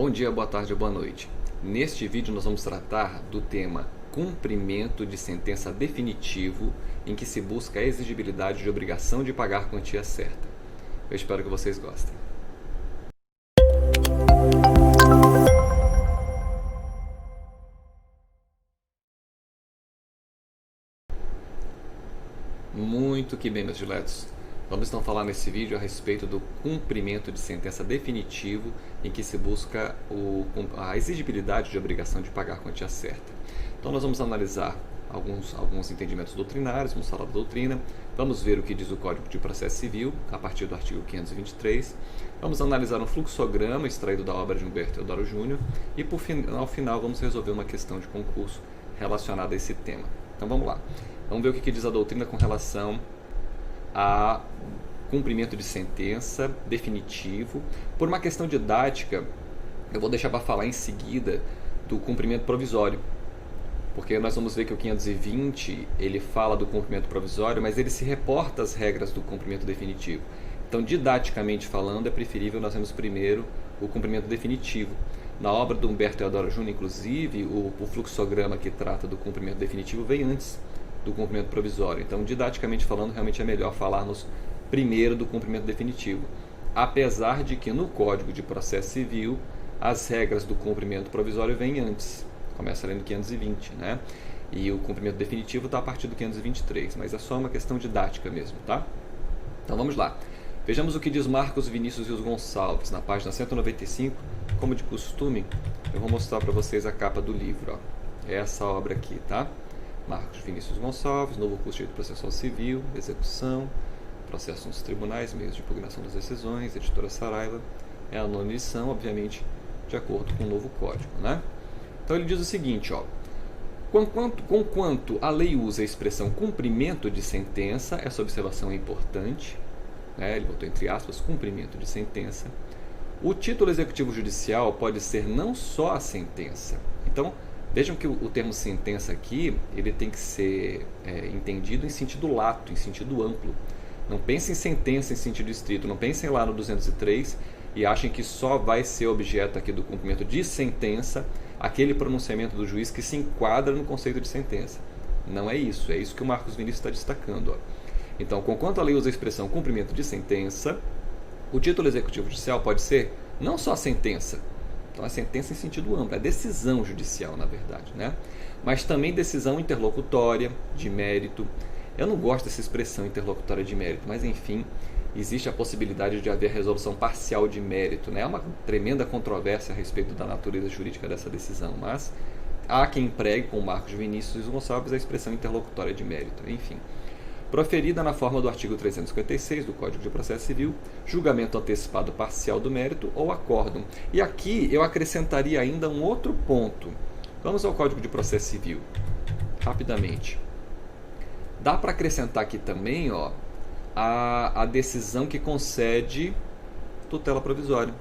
Bom dia, boa tarde ou boa noite. Neste vídeo nós vamos tratar do tema cumprimento de sentença definitivo em que se busca a exigibilidade de obrigação de pagar a quantia certa. Eu espero que vocês gostem. Muito que bem, meus diletos. Vamos então falar nesse vídeo a respeito do cumprimento de sentença definitivo em que se busca a exigibilidade de obrigação de pagar a quantia certa. Então nós vamos analisar alguns entendimentos doutrinários, vamos falar da doutrina, vamos ver o que diz o Código de Processo Civil, a partir do artigo 523, vamos analisar um fluxograma extraído da obra de Humberto Teodoro Júnior e, ao final, vamos resolver uma questão de concurso relacionada a esse tema. Então vamos lá. Vamos ver o que diz a doutrina com relação a cumprimento de sentença definitivo. Por uma questão didática, eu vou deixar para falar em seguida do cumprimento provisório, porque nós vamos ver que o 520 ele fala do cumprimento provisório, mas ele se reporta às regras do cumprimento definitivo. Então, didaticamente falando, é preferível nós vermos primeiro o cumprimento definitivo. Na obra do Humberto Teodoro Júnior, inclusive, o fluxograma que trata do cumprimento definitivo vem antes do cumprimento provisório. Então, didaticamente falando, realmente é melhor falarmos primeiro do cumprimento definitivo. Apesar de que no Código de Processo Civil, as regras do cumprimento provisório vêm antes. Começa ali no 520, né? E o cumprimento definitivo está a partir do 523, mas é só uma questão didática mesmo, tá? Então vamos lá. Vejamos o que diz Marcos Vinícius Rios Gonçalves, na página 195. Como de costume, eu vou mostrar para vocês a capa do livro, ó. É essa obra aqui, tá? Marcos Vinícius Gonçalves, novo curso de Direito Processual Civil, execução, processo nos tribunais, meios de impugnação das decisões, editora Saraiva. É a nona edição, obviamente, de acordo com o novo código, né? Então ele diz o seguinte, ó. Conquanto a lei usa a expressão cumprimento de sentença, essa observação é importante, né? Ele botou entre aspas, cumprimento de sentença. O título executivo judicial pode ser não só a sentença. Então, vejam que o termo sentença aqui, ele tem que ser entendido em sentido lato, em sentido amplo. Não pensem em sentença em sentido estrito, não pensem lá no 203 e achem que só vai ser objeto aqui do cumprimento de sentença aquele pronunciamento do juiz que se enquadra no conceito de sentença. Não é isso que o Marcos Vinícius está destacando, ó. Então, conquanto a lei usa a expressão cumprimento de sentença, o título executivo judicial pode ser não só a sentença. Então, a sentença em sentido amplo, é decisão judicial, na verdade, né? Mas também decisão interlocutória, de mérito. Eu não gosto dessa expressão interlocutória de mérito, mas, enfim, existe a possibilidade de haver resolução parcial de mérito, né? É uma tremenda controvérsia a respeito da natureza jurídica dessa decisão, mas há quem empregue, com Marcos Vinícius Gonçalves, a expressão interlocutória de mérito, enfim. Proferida na forma do artigo 356 do Código de Processo Civil, julgamento antecipado parcial do mérito ou acórdão. E aqui eu acrescentaria ainda um outro ponto. Vamos ao Código de Processo Civil, rapidamente. Dá para acrescentar aqui também, ó, a decisão que concede tutela provisória,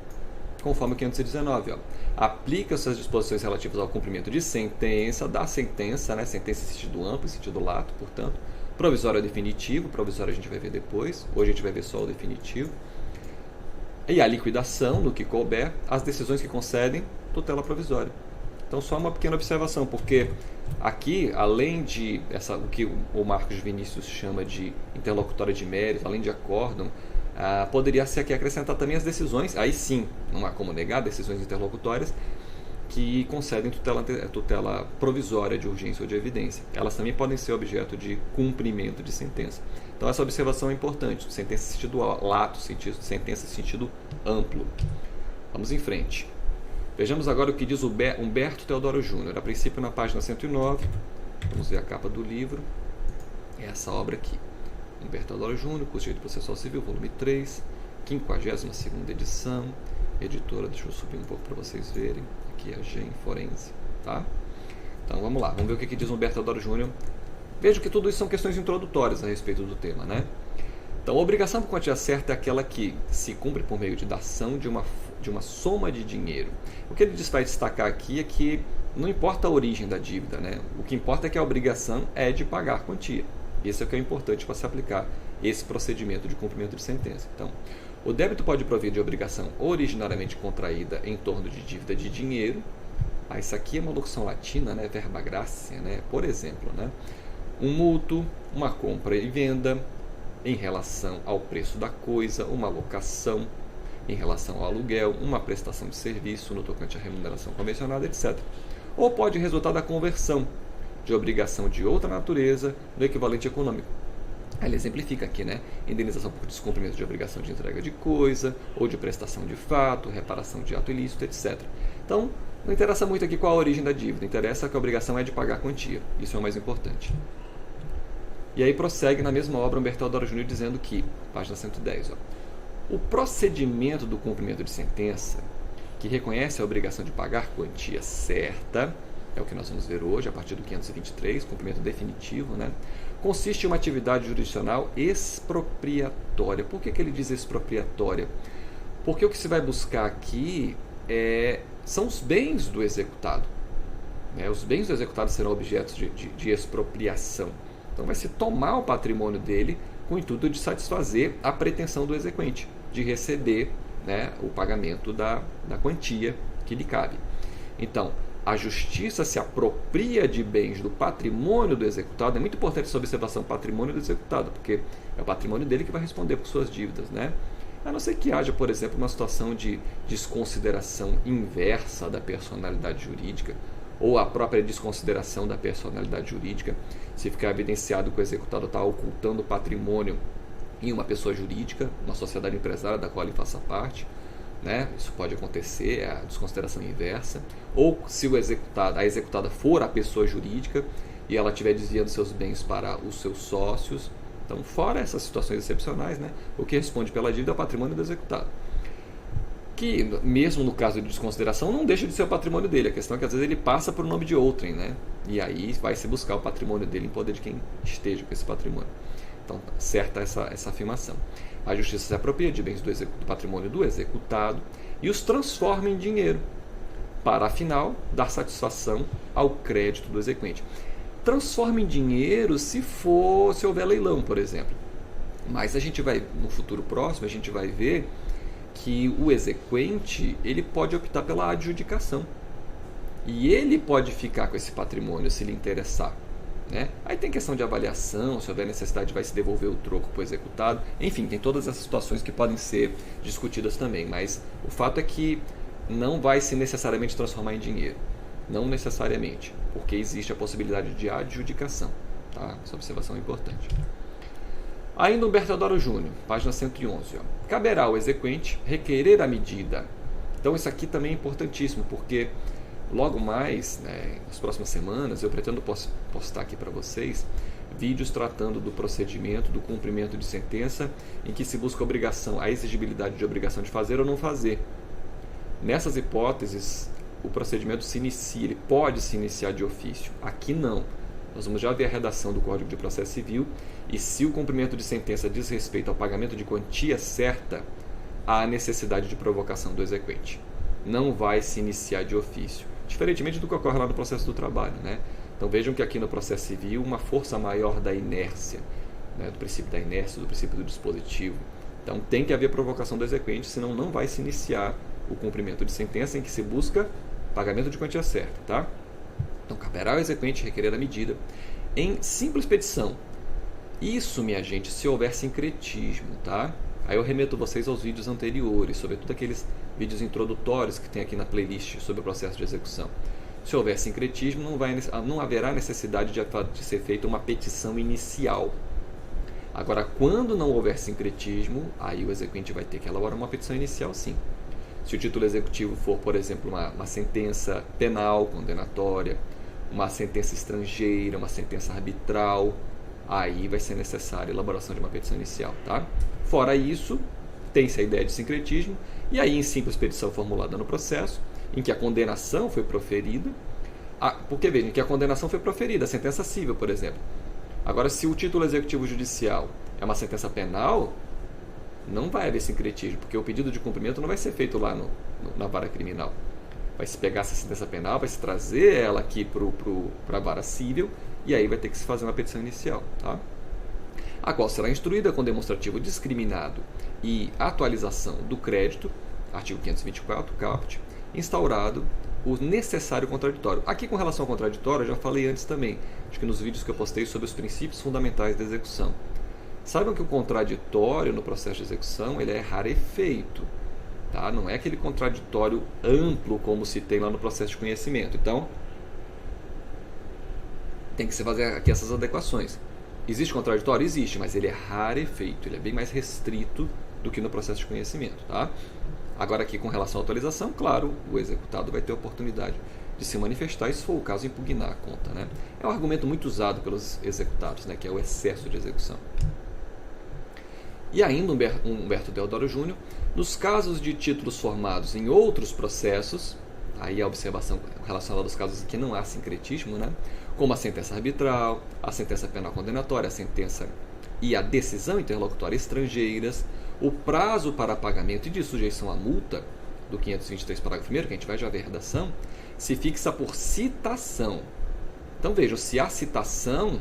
conforme o 519. Ó. Aplica-se as disposições relativas ao cumprimento de sentença, da sentença, né, sentença em sentido amplo, em sentido lato, portanto, provisório é definitivo, provisório a gente vai ver depois, hoje a gente vai ver só o definitivo, e a liquidação, no que couber, as decisões que concedem tutela provisória. Então, só uma pequena observação, porque aqui, além de o que o Marcos Vinícius chama de interlocutória de mérito, além de acórdão, poderia-se aqui acrescentar também as decisões, aí sim, não há como negar, decisões interlocutórias, que concedem tutela provisória de urgência ou de evidência. Elas também podem ser objeto de cumprimento de sentença. Então, essa observação é importante, sentença em sentido lato, sentença em sentido amplo. Vamos em frente. Vejamos agora o que diz o Humberto Teodoro Júnior, a princípio na página 109, vamos ver a capa do livro, é essa obra aqui. Humberto Teodoro Júnior, curso de Direito Processual Civil, volume 3, 52ª edição, editora, deixa eu subir um pouco para vocês verem, aqui é a Gen Forense, tá? Então vamos lá, vamos ver o que diz Humberto Teodoro Júnior. Veja que tudo isso são questões introdutórias a respeito do tema, né? Então, a obrigação por quantia certa é aquela que se cumpre por meio de dação de uma soma de dinheiro. O que ele vai destacar aqui é que não importa a origem da dívida, né? O que importa é que a obrigação é de pagar a quantia. Esse é o que é importante para se aplicar esse procedimento de cumprimento de sentença. Então, O débito pode provir de obrigação originariamente contraída em torno de dívida de dinheiro. Isso aqui é uma locução latina, né? Verba gratia, né? Por exemplo, né? Um mútuo, uma compra e venda em relação ao preço da coisa, uma locação em relação ao aluguel, uma prestação de serviço no tocante à remuneração convencionada, etc. Ou pode resultar da conversão de obrigação de outra natureza no equivalente econômico. Ele exemplifica aqui, né? Indenização por descumprimento de obrigação de entrega de coisa, ou de prestação de fato, reparação de ato ilícito, etc. Então, não interessa muito aqui qual a origem da dívida, interessa que a obrigação é de pagar a quantia. Isso é o mais importante. E aí prossegue na mesma obra Humberto Teodoro Júnior dizendo que, página 110, o procedimento do cumprimento de sentença, que reconhece a obrigação de pagar quantia certa, é o que nós vamos ver hoje, a partir do 523, cumprimento definitivo, né? Consiste em uma atividade jurisdicional expropriatória. Por que ele diz expropriatória? Porque o que se vai buscar aqui são os bens do executado. Né? Os bens do executado serão objetos de expropriação. Então vai se tomar o patrimônio dele com o intuito de satisfazer a pretensão do exequente, de receber, né, o pagamento da quantia que lhe cabe. Então, a justiça se apropria de bens do patrimônio do executado. É muito importante essa observação, patrimônio do executado, porque é o patrimônio dele que vai responder por suas dívidas, né? A não ser que haja, por exemplo, uma situação de desconsideração inversa da personalidade jurídica, ou a própria desconsideração da personalidade jurídica, se ficar evidenciado que o executado está ocultando patrimônio em uma pessoa jurídica, uma sociedade empresária da qual ele faça parte, né? Isso pode acontecer, é a desconsideração inversa. Ou se a executada for a pessoa jurídica e ela estiver desviando seus bens para os seus sócios. Então, fora essas situações excepcionais, né, o que responde pela dívida é o patrimônio do executado. Que, mesmo no caso de desconsideração, não deixa de ser o patrimônio dele. A questão é que às vezes ele passa por nome de outrem, né? E aí vai se buscar o patrimônio dele em poder de quem esteja com esse patrimônio. Então, certa essa afirmação. A justiça se apropria de bens do patrimônio do executado e os transforma em dinheiro, para, afinal, dar satisfação ao crédito do exequente. Transforma em dinheiro se houver leilão, por exemplo. Mas a gente vai, no futuro próximo, a gente vai ver que o exequente ele pode optar pela adjudicação. E ele pode ficar com esse patrimônio se lhe interessar. Né? Aí tem questão de avaliação, se houver necessidade vai se devolver o troco para o executado. Enfim, tem todas essas situações que podem ser discutidas também. Mas o fato é que não vai se necessariamente transformar em dinheiro. Não necessariamente, porque existe a possibilidade de adjudicação. Tá? Essa observação é importante. Ainda Humberto Teodoro Júnior, página 111. Caberá ao exequente requerer a medida. Então isso aqui também é importantíssimo, porque logo mais, né, nas próximas semanas, eu pretendo postar aqui para vocês vídeos tratando do procedimento, do cumprimento de sentença, em que se busca a exigibilidade de obrigação de fazer ou não fazer. Nessas hipóteses, o procedimento ele pode se iniciar de ofício. Aqui não. Nós vamos já ver a redação do Código de Processo Civil e se o cumprimento de sentença diz respeito ao pagamento de quantia certa, há necessidade de provocação do exequente. Não vai se iniciar de ofício. Diferentemente do que ocorre lá no processo do trabalho, né? Então vejam que aqui no processo civil uma força maior da inércia, né? Do princípio da inércia, do princípio do dispositivo. Então tem que haver provocação do exequente, senão não vai se iniciar o cumprimento de sentença em que se busca pagamento de quantia certa, tá? Então caberá ao exequente requerer a medida em simples petição. Isso, minha gente, se houver sincretismo, tá? Aí eu remeto vocês aos vídeos anteriores, sobretudo aqueles vídeos introdutórios que tem aqui na playlist sobre o processo de execução. Se houver sincretismo, não haverá necessidade de ser feita uma petição inicial. Agora, quando não houver sincretismo, aí o exequente vai ter que elaborar uma petição inicial, sim. Se o título executivo for, por exemplo, uma sentença penal condenatória, uma sentença estrangeira, uma sentença arbitral, aí vai ser necessária a elaboração de uma petição inicial, tá? Fora isso, tem-se a ideia de sincretismo, e aí em simples petição formulada no processo, em que a condenação foi proferida, porque vejam que a condenação foi proferida, a sentença civil, por exemplo. Agora, se o título executivo judicial é uma sentença penal, não vai haver sincretismo, porque o pedido de cumprimento não vai ser feito lá na vara criminal. Vai se pegar essa sentença penal, vai se trazer ela aqui para a vara civil, e aí vai ter que se fazer uma petição inicial, tá? a qual será instruída com demonstrativo discriminado e atualização do crédito, artigo 524, caput, instaurado o necessário contraditório. Aqui, com relação ao contraditório, eu já falei antes também, acho que nos vídeos que eu postei sobre os princípios fundamentais da execução. Saibam que o contraditório no processo de execução ele é rarefeito. Tá? Não é aquele contraditório amplo como se tem lá no processo de conhecimento. Então, tem que se fazer aqui essas adequações. Existe contraditório? Existe, mas ele é rarefeito. Ele é bem mais restrito do que no processo de conhecimento. Tá? Agora aqui com relação à atualização, claro, o executado vai ter a oportunidade de se manifestar e, se for o caso, impugnar a conta. Né? É um argumento muito usado pelos executados, né? Que é o excesso de execução. E ainda Humberto Deodoro Júnior, nos casos de títulos formados em outros processos, aí a observação relacionada aos casos em que não há sincretismo, né? Como a sentença arbitral, a sentença penal condenatória, a sentença e a decisão interlocutória estrangeiras, o prazo para pagamento e de sujeição à multa, do 523, parágrafo 1º, que a gente vai já ver a redação, se fixa por citação. Então vejam, se há citação,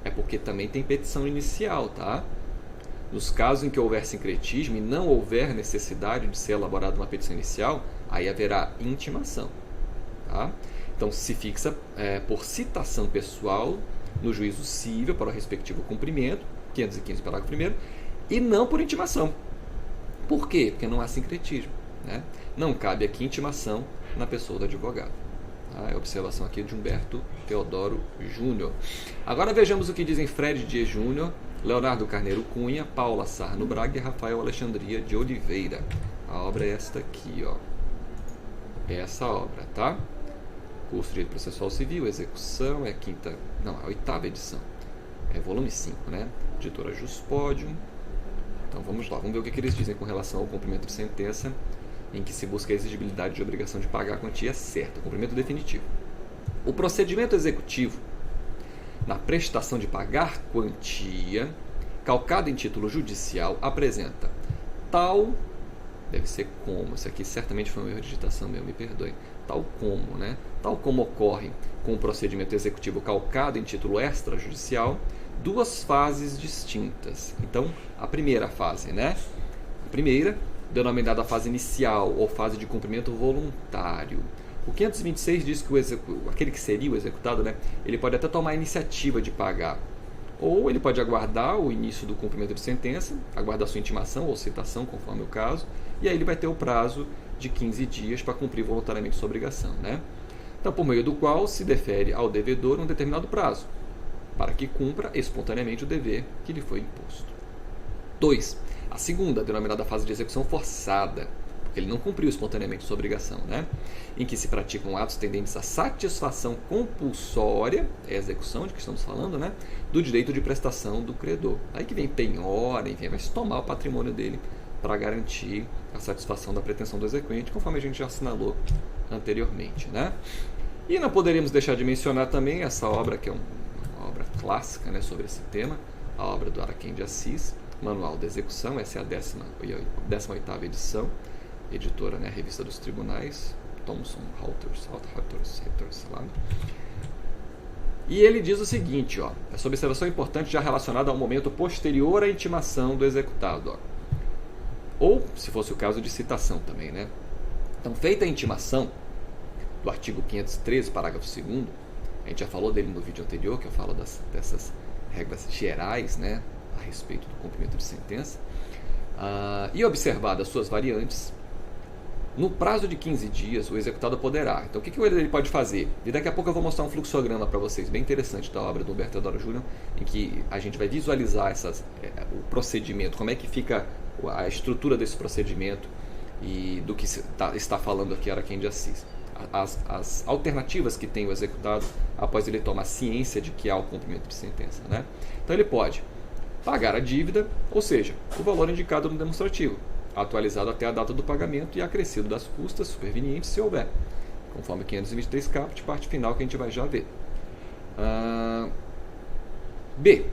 é porque também tem petição inicial, tá? Nos casos em que houver sincretismo e não houver necessidade de ser elaborada uma petição inicial, aí haverá intimação. Tá? Então, se fixa por citação pessoal no juízo cível para o respectivo cumprimento, 515, parágrafo 1º, e não por intimação. Por quê? Porque não há sincretismo. Né? Não cabe aqui intimação na pessoa do advogado. Tá? É a observação aqui de Humberto Teodoro Júnior. Agora vejamos o que dizem Fred Dias Júnior, Leonardo Carneiro Cunha, Paula Sarno Braga e Rafael Alexandria de Oliveira. A obra é esta aqui, ó. Essa obra, tá? Curso de Direito Processual Civil, execução, é a 8ª edição. É volume 5, né? Editora Juspodium. Então vamos lá, vamos ver o que eles dizem com relação ao cumprimento de sentença, em que se busca a exigibilidade de obrigação de pagar a quantia certa, cumprimento definitivo. O procedimento executivo na prestação de pagar quantia, calcado em título judicial, apresenta tal, deve ser como, isso aqui certamente foi um erro de digitação meu, me perdoe, tal como, né? Tal como ocorre com o procedimento executivo calcado em título extrajudicial, duas fases distintas. Então, a primeira fase, né? A primeira, denominada fase inicial ou fase de cumprimento voluntário. O 526 diz que aquele que seria o executado, né, ele pode até tomar a iniciativa de pagar. Ou ele pode aguardar o início do cumprimento de sentença, aguardar sua intimação ou citação, conforme o caso, e aí ele vai ter o prazo de 15 dias para cumprir voluntariamente sua obrigação. Né? Então, por meio do qual se defere ao devedor um determinado prazo, para que cumpra espontaneamente o dever que lhe foi imposto. 2. A segunda, denominada fase de execução forçada, porque ele não cumpriu espontaneamente sua obrigação, né? Em que se praticam atos tendentes à satisfação compulsória, é a execução de que estamos falando, né? Do direito de prestação do credor. Aí que vem penhora, enfim, vai se tomar o patrimônio dele para garantir a satisfação da pretensão do exequente, conforme a gente já assinalou anteriormente, né? E não poderíamos deixar de mencionar também essa obra, que é uma obra clássica, né, sobre esse tema, a obra do Araquém de Assis, Manual da Execução, essa é a 18ª edição, editora, né, Revista dos Tribunais, Thomson Reuters, lá. E ele diz o seguinte, ó, essa observação importante já relacionada ao momento posterior à intimação do executado, ó. Ou, se fosse o caso, de citação também, né? Então, feita a intimação do artigo 513, parágrafo 2º, a gente já falou dele no vídeo anterior, que eu falo dessas regras gerais, né, a respeito do cumprimento de sentença, e observadas suas variantes, no prazo de 15 dias, o executado poderá. Então, o que ele pode fazer? E daqui a pouco eu vou mostrar um fluxograma para vocês, bem interessante, da obra do Humberto Teodoro Júnior, em que a gente vai visualizar o procedimento, como é que fica a estrutura desse procedimento e do que está falando aqui Araquém de Assis. As alternativas que tem o executado após ele tomar ciência de que há o cumprimento de sentença. Né? Então, ele pode pagar a dívida, ou seja, o valor indicado no demonstrativo, atualizado até a data do pagamento e acrescido das custas supervenientes, se houver, conforme 523 caput, parte final que a gente vai já ver. B.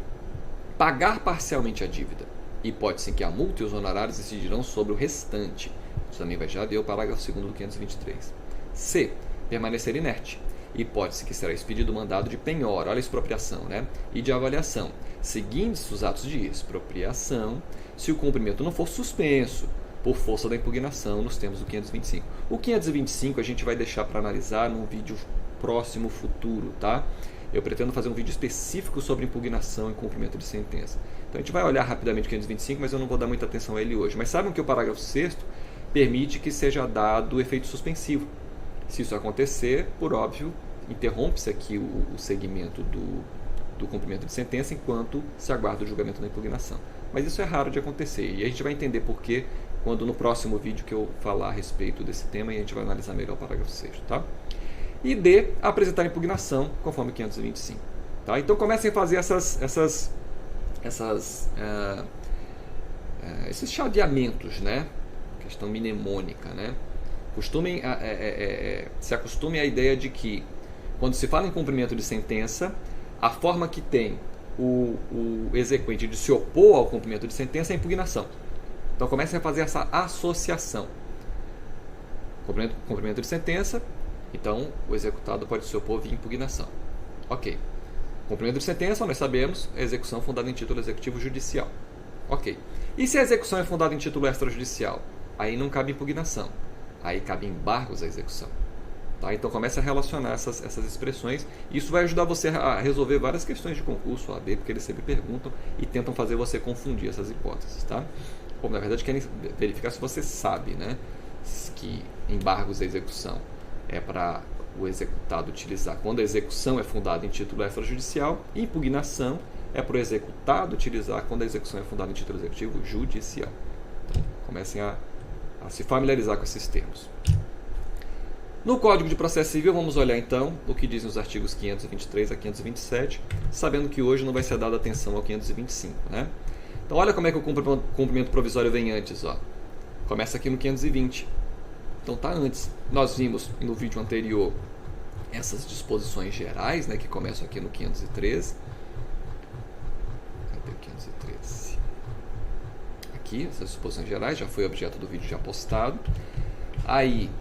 Pagar parcialmente a dívida. Hipótese em que a multa e os honorários incidirão sobre o restante. Isso também vai já ver o parágrafo 2º do 523. C. Permanecer inerte. Hipótese que será expedido o mandado de penhora, olha a expropriação, né? E de avaliação, seguindo-se os atos de expropriação, se o cumprimento não for suspenso por força da impugnação nos termos do 525. O 525 a gente vai deixar para analisar num vídeo próximo futuro, tá? Eu pretendo fazer um vídeo específico sobre impugnação e cumprimento de sentença. Então a gente vai olhar rapidamente o 525, mas eu não vou dar muita atenção a ele hoje. Mas sabem que o parágrafo 6º permite que seja dado efeito suspensivo. Se isso acontecer, por óbvio, interrompe-se aqui o segmento do cumprimento de sentença enquanto se aguarda o julgamento da impugnação. Mas isso é raro de acontecer e a gente vai entender por quê quando no próximo vídeo que eu falar a respeito desse tema e a gente vai analisar melhor o parágrafo 6º, tá? E D, apresentar impugnação conforme 525. Tá? Então comecem a fazer esses chaveamentos, né? Questão mnemônica, né? Se acostumem à ideia de que quando se fala em cumprimento de sentença, a forma que tem o exequente de se opor ao cumprimento de sentença é a impugnação. Então comecem a fazer essa associação. Cumprimento de sentença, então o executado pode se opor via impugnação. Ok. Cumprimento de sentença, nós sabemos, é execução fundada em título executivo judicial. Ok. E se a execução é fundada em título extrajudicial? Aí não cabe impugnação. Aí cabe embargos à execução. Tá? Então comece a relacionar essas expressões. Isso vai ajudar você a resolver várias questões de concurso, OAB, porque eles sempre perguntam e tentam fazer você confundir essas hipóteses. Tá? Ou, na verdade, querem verificar se você sabe, né, que embargos à execução é para o executado utilizar quando a execução é fundada em título extrajudicial, e impugnação é para o executado utilizar quando a execução é fundada em título executivo judicial. Então, comecem a se familiarizar com esses termos. No Código de Processo Civil, vamos olhar então o que dizem os artigos 523 a 527, sabendo que hoje não vai ser dada atenção ao 525, né? Então, olha como é que o cumprimento provisório vem antes, ó. Começa aqui no 520. Então, tá antes. Nós vimos no vídeo anterior essas disposições gerais, né, que começam aqui no 513. Cadê o 513? Aqui, essas disposições gerais, já foi objeto do vídeo já postado. Aí,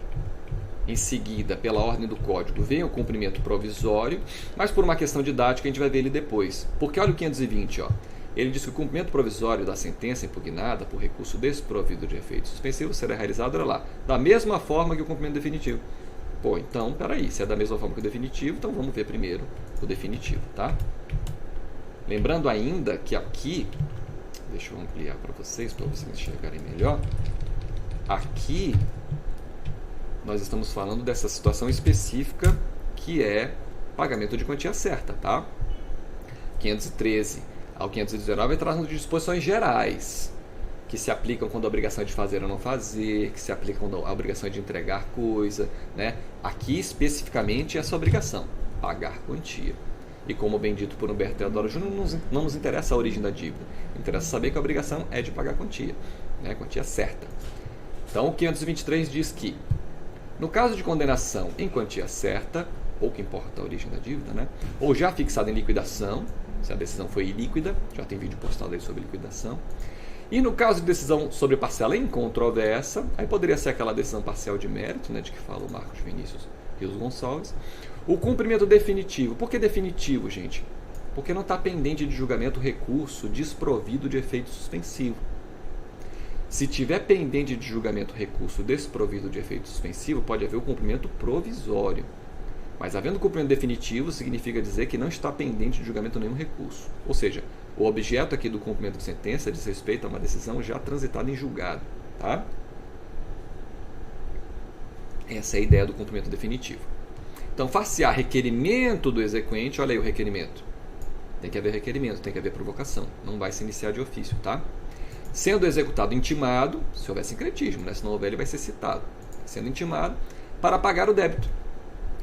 em seguida, pela ordem do Código, vem o cumprimento provisório, mas por uma questão didática a gente vai ver ele depois. Porque olha o 520, ó. Ele diz que o cumprimento provisório da sentença impugnada por recurso desprovido de efeito suspensivo será realizado, olha lá, da mesma forma que o cumprimento definitivo. Pô, então, peraí, se é da mesma forma que o definitivo, então vamos ver primeiro o definitivo, tá? Lembrando ainda que aqui, deixa eu ampliar para vocês enxergarem melhor. Aqui, nós estamos falando dessa situação específica que é pagamento de quantia certa, tá? 513 ao 519 traz disposições gerais que se aplicam quando a obrigação é de fazer ou não fazer, que se aplicam quando a obrigação é de entregar coisa, né? Aqui especificamente essa obrigação, pagar quantia. E como bem dito por Humberto Teodoro Júnior, não nos interessa a origem da dívida, interessa saber que a obrigação é de pagar quantia, né? Quantia certa. Então o 523 diz que no caso de condenação em quantia certa, pouco importa a origem da dívida, né? Ou já fixada em liquidação, se a decisão foi ilíquida, já tem vídeo postado aí sobre liquidação. E no caso de decisão sobre parcela incontroversa, aí poderia ser aquela decisão parcial de mérito, né, de que fala o Marcos Vinícius Rios Gonçalves. O cumprimento definitivo. Por que definitivo, gente? Porque não está pendente de julgamento recurso desprovido de efeito suspensivo. Se tiver pendente de julgamento recurso desprovido de efeito suspensivo, pode haver o cumprimento provisório. Mas havendo cumprimento definitivo, significa dizer que não está pendente de julgamento nenhum recurso. Ou seja, o objeto aqui do cumprimento de sentença diz respeito a uma decisão já transitada em julgado. Tá? Essa é a ideia do cumprimento definitivo. Então, facear requerimento do exequente, olha aí o requerimento. Tem que haver requerimento, tem que haver provocação. Não vai se iniciar de ofício, tá? Sendo executado intimado, se houver sincretismo, né? Se não houver, ele vai ser citado. Sendo intimado, para pagar o débito.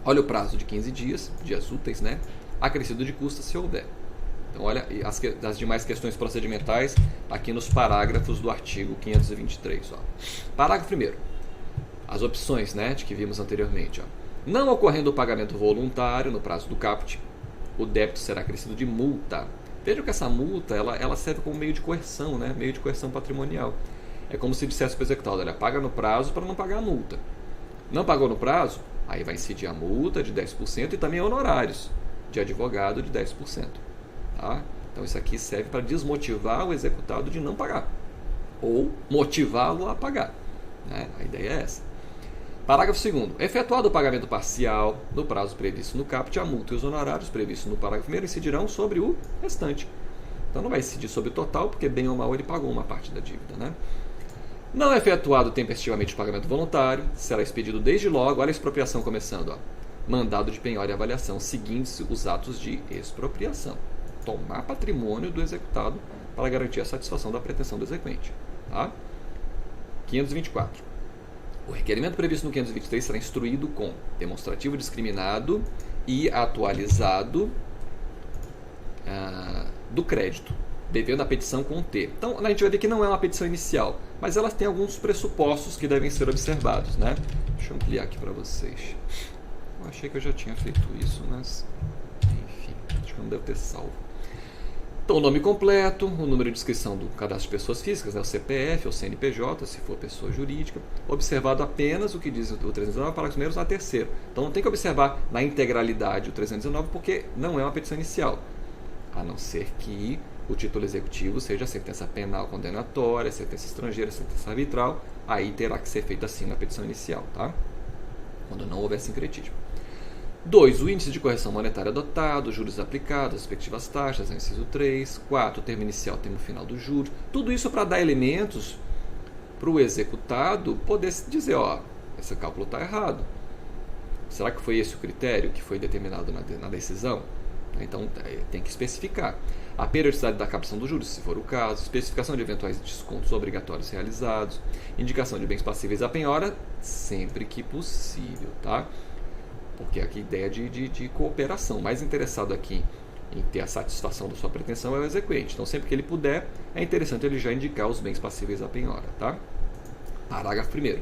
Olha o prazo de 15 dias, dias úteis, né? Acrescido de custas se houver. Então, olha as demais questões procedimentais aqui nos parágrafos do artigo 523. Ó. Parágrafo 1º. As opções, né, de que vimos anteriormente. Ó. Não ocorrendo o pagamento voluntário no prazo do caput, o débito será acrescido de multa. Vejam que essa multa ela serve como meio de coerção, né? Meio de coerção patrimonial. É como se dissesse para o executado, olha, paga no prazo para não pagar a multa. Não pagou no prazo? Aí vai incidir a multa de 10% e também honorários de advogado de 10%. Tá? Então isso aqui serve para desmotivar o executado de não pagar, ou motivá-lo a pagar, né? A ideia é essa. Parágrafo 2º. Efetuado o pagamento parcial no prazo previsto no caput, a multa e os honorários previstos no parágrafo 1º incidirão sobre o restante. Então não vai incidir sobre o total, porque bem ou mal ele pagou uma parte da dívida, né? Não efetuado tempestivamente o pagamento voluntário, será expedido desde logo, olha a expropriação começando, ó, mandado de penhora e avaliação, seguindo-se os atos de expropriação. Tomar patrimônio do executado para garantir a satisfação da pretensão do exequente. Tá? 524. O requerimento previsto no 523 será instruído com demonstrativo discriminado e atualizado do crédito, devendo a petição conter. Então, a gente vai ver que não é uma petição inicial, mas ela tem alguns pressupostos que devem ser observados, né? Deixa eu ampliar aqui para vocês. Eu achei que eu já tinha feito isso, mas enfim, acho que não deve ter salvo. Então, o nome completo, o número de inscrição do cadastro de pessoas físicas, né, o CPF ou CNPJ, se for pessoa jurídica, observado apenas o que diz o 319, parágrafo 1º a 3º. Então, não tem que observar na integralidade o 319, porque não é uma petição inicial, a não ser que o título executivo seja sentença penal condenatória, sentença estrangeira, sentença arbitral, aí terá que ser feita assim na petição inicial, tá? Quando não houver sincretismo. 2. O índice de correção monetária adotado, os juros aplicados, as respectivas taxas, inciso 3. 4. O termo inicial, termo final do juro. Tudo isso para dar elementos para o executado poder dizer, ó, esse cálculo está errado. Será que foi esse o critério que foi determinado na decisão? Então, tem que especificar. A periodicidade da captação dos juros, se for o caso, especificação de eventuais descontos obrigatórios realizados, indicação de bens passíveis à penhora, sempre que possível, tá? Porque aqui a ideia de cooperação. O mais interessado aqui em ter a satisfação da sua pretensão é o exequente. Então, sempre que ele puder, é interessante ele já indicar os bens passíveis à penhora, tá? Parágrafo 1º.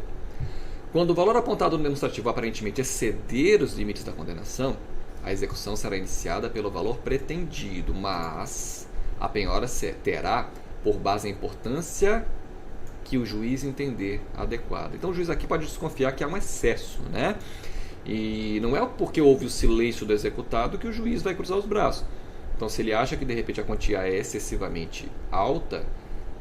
Quando o valor apontado no demonstrativo aparentemente exceder os limites da condenação, a execução será iniciada pelo valor pretendido, mas a penhora terá por base a importância que o juiz entender adequada. Então, o juiz aqui pode desconfiar que há um excesso, né? E não é porque houve o silêncio do executado que o juiz vai cruzar os braços. Então, se ele acha que de repente a quantia é excessivamente alta,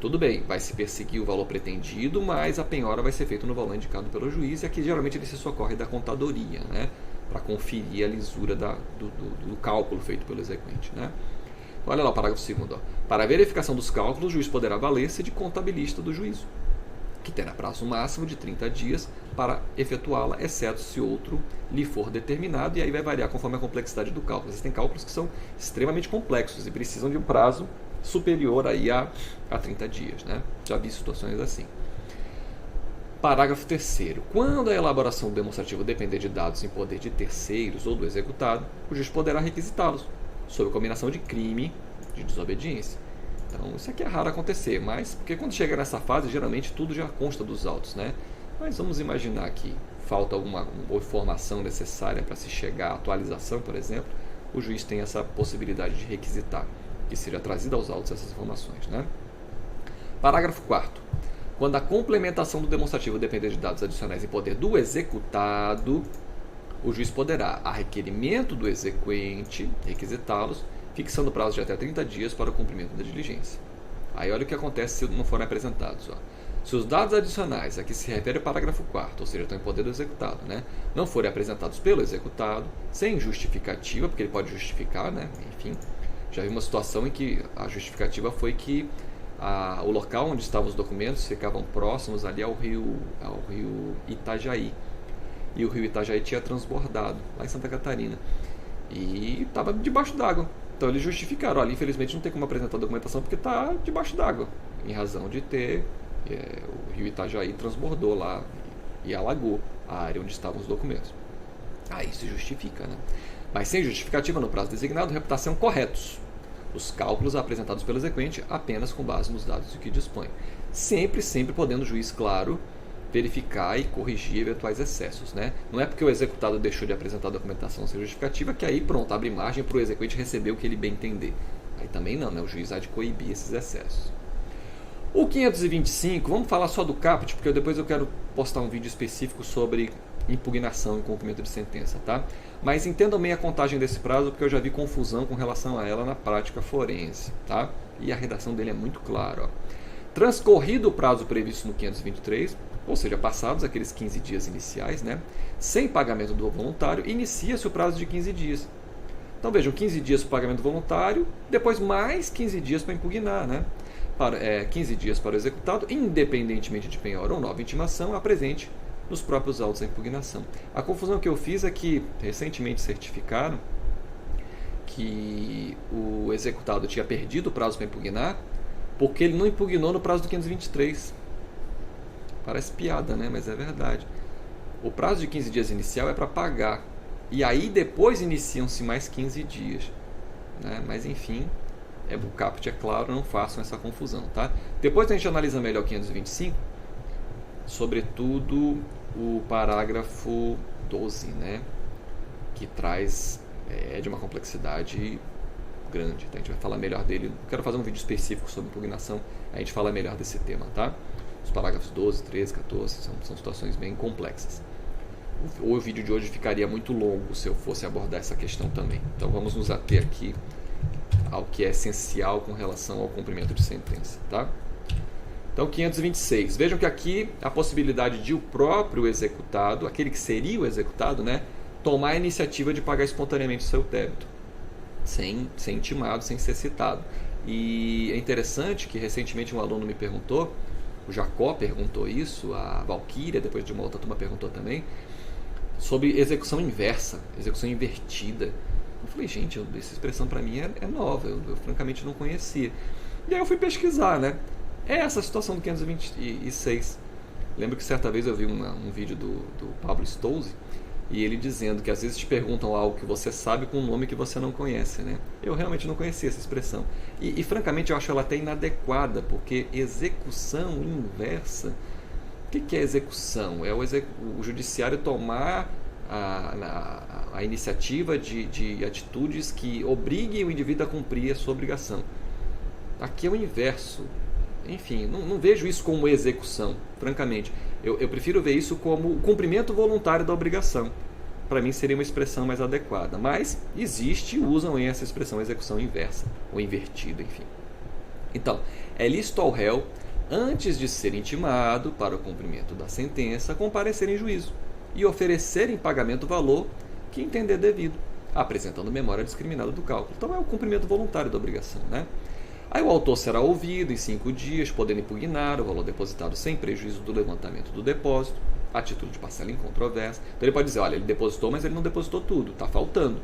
tudo bem, vai se perseguir o valor pretendido, mas a penhora vai ser feita no valor indicado pelo juiz, e aqui geralmente ele se socorre da contadoria, né? Para conferir a lisura do cálculo feito pelo exequente, né? Olha lá o parágrafo 2º. Para a verificação dos cálculos, o juiz poderá valer-se de contabilista do juízo, que terá prazo máximo de 30 dias para efetuá-la, exceto se outro lhe for determinado, e aí vai variar conforme a complexidade do cálculo. Existem cálculos que são extremamente complexos e precisam de um prazo superior aí a 30 dias, né? Já vi situações assim. Parágrafo 3º. Quando a elaboração do demonstrativo depender de dados em poder de terceiros ou do executado, o juiz poderá requisitá-los, sob combinação de crime de desobediência. Então, isso aqui é raro acontecer, mas porque quando chega nessa fase, geralmente tudo já consta dos autos, né? Mas vamos imaginar que falta alguma informação necessária para se chegar à atualização, por exemplo, o juiz tem essa possibilidade de requisitar que seja trazida aos autos essas informações, né? Parágrafo 4º. Quando a complementação do demonstrativo depender de dados adicionais em poder do executado, o juiz poderá, a requerimento do exequente, requisitá-los, fixando prazo de até 30 dias para o cumprimento da diligência. Aí olha o que acontece se não forem apresentados. Ó. Se os dados adicionais a que se refere o parágrafo 4º, ou seja, estão em poder do executado, né, não forem apresentados pelo executado, sem justificativa, porque ele pode justificar, né, enfim, já vi uma situação em que a justificativa foi que o local onde estavam os documentos ficavam próximos ali ao rio Itajaí. E o rio Itajaí tinha transbordado lá em Santa Catarina. E estava debaixo d'água. Então eles justificaram, olha, infelizmente não tem como apresentar a documentação porque está debaixo d'água. Em razão de ter o rio Itajaí transbordou lá e alagou a área onde estavam os documentos. Aí se justifica, né? Mas sem justificativa no prazo designado, reputação corretos. Os cálculos apresentados pelo exequente apenas com base nos dados de que dispõe. Sempre podendo o juiz, claro, verificar e corrigir eventuais excessos, né? Não é porque o executado deixou de apresentar a documentação sem justificativa que aí pronto, abre margem para o exequente receber o que ele bem entender. Aí também não, né? O juiz há de coibir esses excessos. O 525, vamos falar só do caput, porque depois eu quero postar um vídeo específico sobre impugnação e cumprimento de sentença, tá? Mas entendam bem a contagem desse prazo, porque eu já vi confusão com relação a ela na prática forense, tá? E a redação dele é muito clara, ó. Transcorrido o prazo previsto no 523, ou seja, passados aqueles 15 dias iniciais, né? Sem pagamento do voluntário, inicia-se o prazo de 15 dias. Então vejam, 15 dias para o pagamento voluntário, depois mais 15 dias para impugnar, né? 15 dias para o executado, independentemente de penhora ou nova intimação, apresente nos próprios autos a impugnação. A confusão que eu fiz é que recentemente certificaram que o executado tinha perdido o prazo para impugnar porque ele não impugnou no prazo do 523. Parece piada, né? Mas é verdade. O prazo de 15 dias inicial é para pagar. E aí depois iniciam-se mais 15 dias. Né? Mas enfim, o caput é claro, não façam essa confusão. Tá? Depois a gente analisa melhor o 525, sobretudo o parágrafo 12, né? Que traz de uma complexidade grande. Tá? A gente vai falar melhor dele. Eu quero fazer um vídeo específico sobre impugnação, a gente fala melhor desse tema. Tá? Os parágrafos 12, 13, 14 são situações bem complexas. O vídeo de hoje ficaria muito longo se eu fosse abordar essa questão também. Então vamos nos ater aqui ao que é essencial com relação ao cumprimento de sentença. Tá? Então 526. Vejam que aqui a possibilidade de o próprio executado, aquele que seria o executado, né, tomar a iniciativa de pagar espontaneamente o seu débito, sem ser intimado, sem ser citado. E é interessante que recentemente um aluno me perguntou, o Jacó perguntou isso, a Valquíria, depois de uma outra turma perguntou também, sobre execução inversa, execução invertida. Eu falei, gente, essa expressão para mim é nova, eu francamente não conhecia. E aí eu fui pesquisar, né? É essa situação do 526. Lembro que certa vez eu vi um vídeo do Pablo Stolze, e ele dizendo que às vezes te perguntam algo que você sabe com um nome que você não conhece, né? Eu realmente não conhecia essa expressão. E francamente eu acho ela até inadequada, porque execução inversa... O que é execução? É o judiciário tomar a iniciativa de atitudes que obriguem o indivíduo a cumprir a sua obrigação. Aqui é o inverso. Enfim, não vejo isso como execução, francamente. Eu prefiro ver isso como o cumprimento voluntário da obrigação. Para mim seria uma expressão mais adequada. Mas existe, usam essa expressão execução inversa, ou invertida, enfim. Então, é lícito ao réu, antes de ser intimado para o cumprimento da sentença, comparecer em juízo e oferecer em pagamento o valor que entender devido, apresentando memória discriminada do cálculo. Então é o cumprimento voluntário da obrigação, né? Aí o autor será ouvido em 5 dias, podendo impugnar o valor depositado sem prejuízo do levantamento do depósito, a título de parcela incontroversa. Então ele pode dizer, olha, ele depositou, mas ele não depositou tudo, está faltando.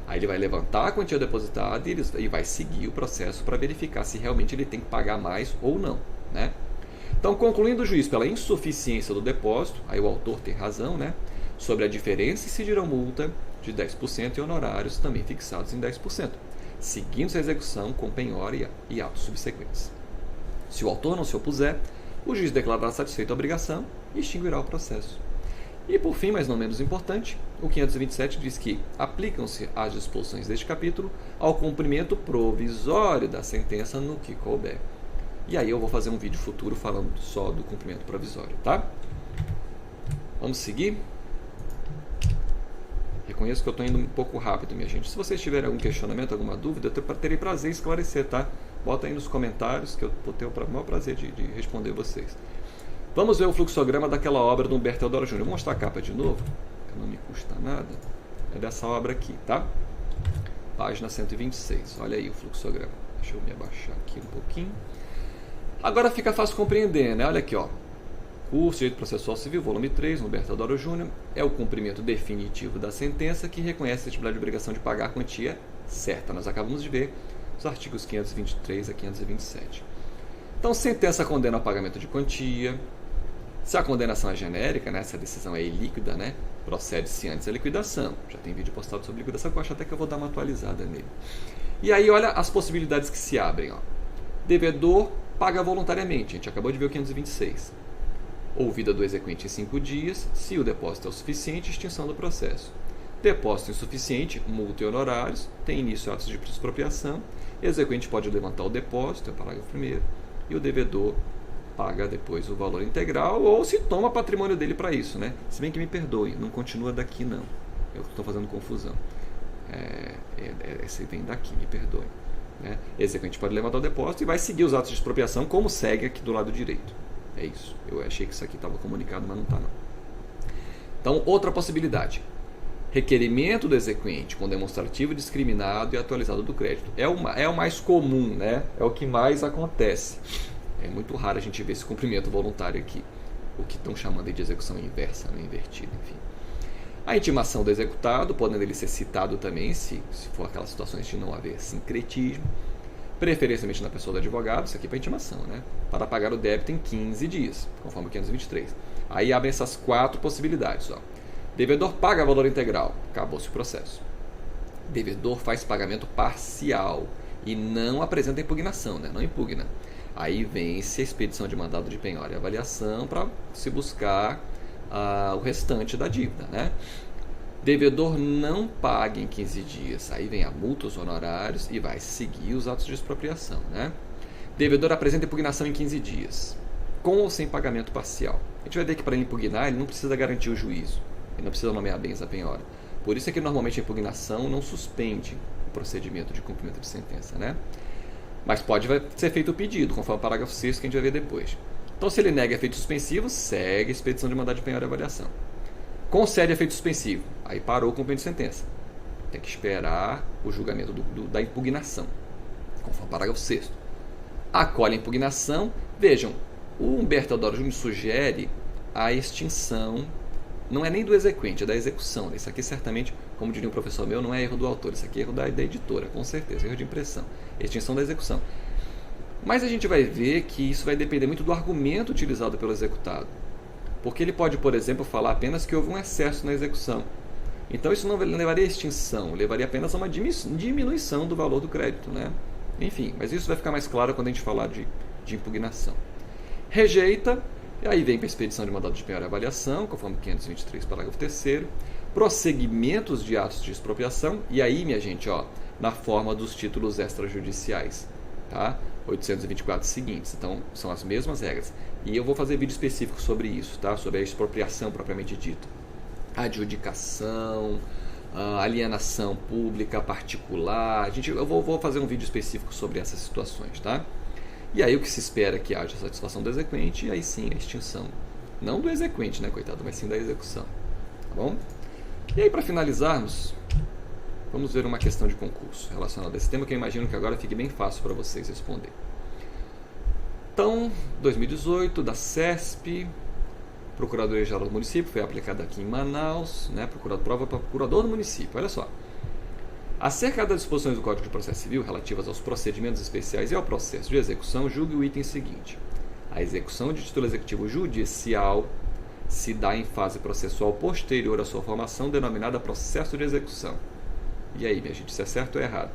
Aí ele vai levantar a quantia depositada e vai seguir o processo para verificar se realmente ele tem que pagar mais ou não, né? Então, concluindo o juiz pela insuficiência do depósito, aí o autor tem razão, né? Sobre a diferença incidirão multa de 10% e honorários também fixados em 10%. Seguindo-se a execução com penhora e atos subsequentes. Se o autor não se opuser, o juiz declarará satisfeito a obrigação e extinguirá o processo. E por fim, mas não menos importante, o 527 diz que aplicam-se as disposições deste capítulo ao cumprimento provisório da sentença no que couber. E aí eu vou fazer um vídeo futuro falando só do cumprimento provisório, tá? Vamos seguir? Reconheço que eu estou indo um pouco rápido, minha gente. Se vocês tiverem algum questionamento, alguma dúvida, eu terei prazer em esclarecer, tá? Bota aí nos comentários que eu vou ter o maior prazer de responder vocês. Vamos ver o fluxograma daquela obra do Humberto Teodoro Júnior. Vou mostrar a capa de novo, que não me custa nada. É dessa obra aqui, tá? Página 126. Olha aí o fluxograma. Deixa eu me abaixar aqui um pouquinho. Agora fica fácil compreender, né? Olha aqui, ó. Curso de Direito Processual Civil, volume 3, Humberto Teodoro Júnior, é o cumprimento definitivo da sentença que reconhece a titularidade de obrigação de pagar a quantia certa. Nós acabamos de ver os artigos 523 a 527. Então, sentença condena ao pagamento de quantia. Se a condenação é genérica, né, se a decisão é ilíquida, né, procede-se antes a liquidação. Já tem vídeo postado sobre liquidação que eu acho até que eu vou dar uma atualizada nele. E aí, olha as possibilidades que se abrem. Ó. Devedor paga voluntariamente. A gente acabou de ver o 526. Ouvida do exequente em 5 dias. Se o depósito é o suficiente, extinção do processo. Depósito insuficiente, multa e honorários. Tem início atos de expropriação. Exequente pode levantar o depósito, é o parágrafo 1º. e o devedor paga depois o valor integral ou se toma patrimônio dele para isso, né? Se bem que me perdoe, não continua daqui não. Eu estou fazendo confusão. Esse vem daqui, me perdoe. Né? Exequente pode levantar o depósito e vai seguir os atos de expropriação como segue aqui do lado direito. É isso. Eu achei que isso aqui estava comunicado, mas não está não. Então, outra possibilidade. Requerimento do exequente com demonstrativo discriminado e atualizado do crédito. É o mais comum, né? É o que mais acontece. É muito raro a gente ver esse cumprimento voluntário aqui. O que estão chamando de execução inversa, né? Invertida, enfim. A intimação do executado, podendo ele ser citado também, se for aquelas situações de não haver sincretismo, preferencialmente na pessoa do advogado, isso aqui é para intimação, né? Para pagar o débito em 15 dias, conforme o 523. Aí abrem essas 4 possibilidades. Ó. Devedor paga valor integral, acabou-se o processo. Devedor faz pagamento parcial e não apresenta impugnação, né? Não impugna. Aí vence a expedição de mandado de penhora e avaliação para se buscar o restante da dívida, né? Devedor não paga em 15 dias, aí vem a multa, os honorários e vai seguir os atos de expropriação, né? Devedor apresenta impugnação em 15 dias, com ou sem pagamento parcial. A gente vai ver que para ele impugnar, ele não precisa garantir o juízo, ele não precisa nomear bens à penhora. Por isso é que normalmente a impugnação não suspende o procedimento de cumprimento de sentença, né? Mas pode ser feito o pedido, conforme o parágrafo 6º que a gente vai ver depois. Então, se ele nega efeito suspensivo, segue a expedição de mandado de penhora e avaliação. Concede efeito suspensivo, aí parou o cumprimento de sentença. Tem que esperar o julgamento da impugnação, conforme o parágrafo 6º. Acolhe a impugnação. Vejam, o Humberto Teodoro Júnior sugere a extinção, não é nem do exequente, é da execução. Isso aqui certamente, como diria um professor meu, não é erro do autor, isso aqui é erro da editora, com certeza, erro de impressão. Extinção da execução. Mas a gente vai ver que isso vai depender muito do argumento utilizado pelo executado. Porque ele pode, por exemplo, falar apenas que houve um excesso na execução. Então isso não levaria à extinção, levaria apenas a uma diminuição do valor do crédito, né? Enfim, mas isso vai ficar mais claro quando a gente falar de impugnação. Rejeita, e aí vem para a expedição de mandado de penhora e avaliação, conforme 523, parágrafo 3º, prosseguimentos de atos de expropriação, e aí, minha gente, ó, na forma dos títulos extrajudiciais, tá? 824 seguintes, então são as mesmas regras. E eu vou fazer vídeo específico sobre isso, tá? Sobre a expropriação propriamente dita. Adjudicação, alienação pública, particular. Eu vou fazer um vídeo específico sobre essas situações, tá? E aí o que se espera é que haja satisfação do exequente e aí sim a extinção. Não do exequente, né, coitado, mas sim da execução. Tá bom? E aí, para finalizarmos, vamos ver uma questão de concurso relacionada a esse tema que eu imagino que agora fique bem fácil para vocês responder. Então, 2018, da CESP, Procuradoria-Geral do Município, foi aplicada aqui em Manaus, né, prova para procurador do município. Olha só. Acerca das disposições do Código de Processo Civil relativas aos procedimentos especiais e ao processo de execução, julgue o item seguinte. A execução de título executivo judicial se dá em fase processual posterior à sua formação, denominada processo de execução. E aí, minha gente, isso é certo ou errado?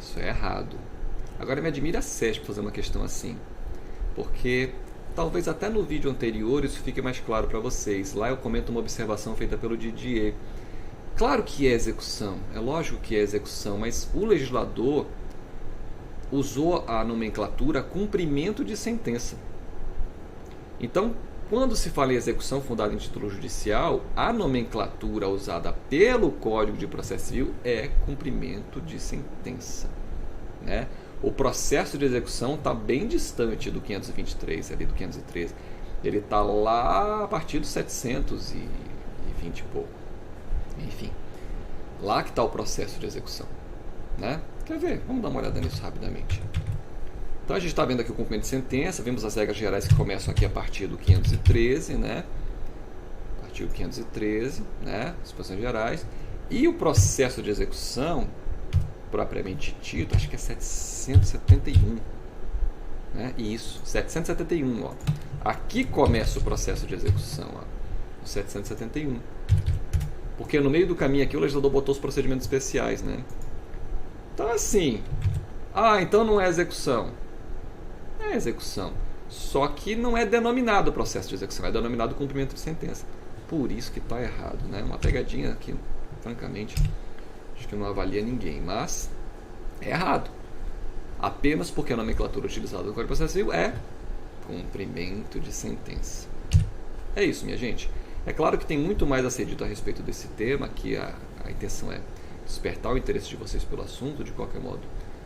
Isso é errado. Agora me admira a CESP fazer uma questão assim, porque talvez até no vídeo anterior isso fique mais claro para vocês. Lá eu comento uma observação feita pelo Didier. Claro que é execução, é lógico que é execução, mas o legislador usou a nomenclatura cumprimento de sentença. Então, quando se fala em execução fundada em título judicial, a nomenclatura usada pelo Código de Processo Civil é cumprimento de sentença, né? O processo de execução está bem distante do 523, ali do 513. Ele está lá a partir do 720 e pouco. Enfim, lá que está o processo de execução, né? Quer ver? Vamos dar uma olhada nisso rapidamente. Então a gente está vendo aqui o cumprimento de sentença, vimos as regras gerais que começam aqui a partir do 513, né? Artigo 513, né? Disposições gerais. E o processo de execução, propriamente dito, acho que é 771, né? Isso, 771, ó. Aqui começa o processo de execução, ó, o 771. Porque no meio do caminho aqui o legislador botou os procedimentos especiais, né? Então assim, então não é execução. É execução. Só que não é denominado processo de execução, é denominado cumprimento de sentença. Por isso que está errado, né? Uma pegadinha aqui, francamente, Acho que não avalia ninguém, mas é errado. Apenas porque a nomenclatura utilizada no Código de Processo Civil é cumprimento de sentença. É isso, minha gente. É claro que tem muito mais a ser dito a respeito desse tema, que a intenção é despertar o interesse de vocês pelo assunto. De qualquer modo,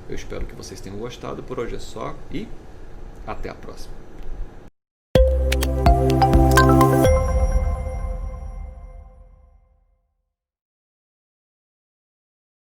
eu espero que vocês tenham gostado. Por hoje é só e até a próxima.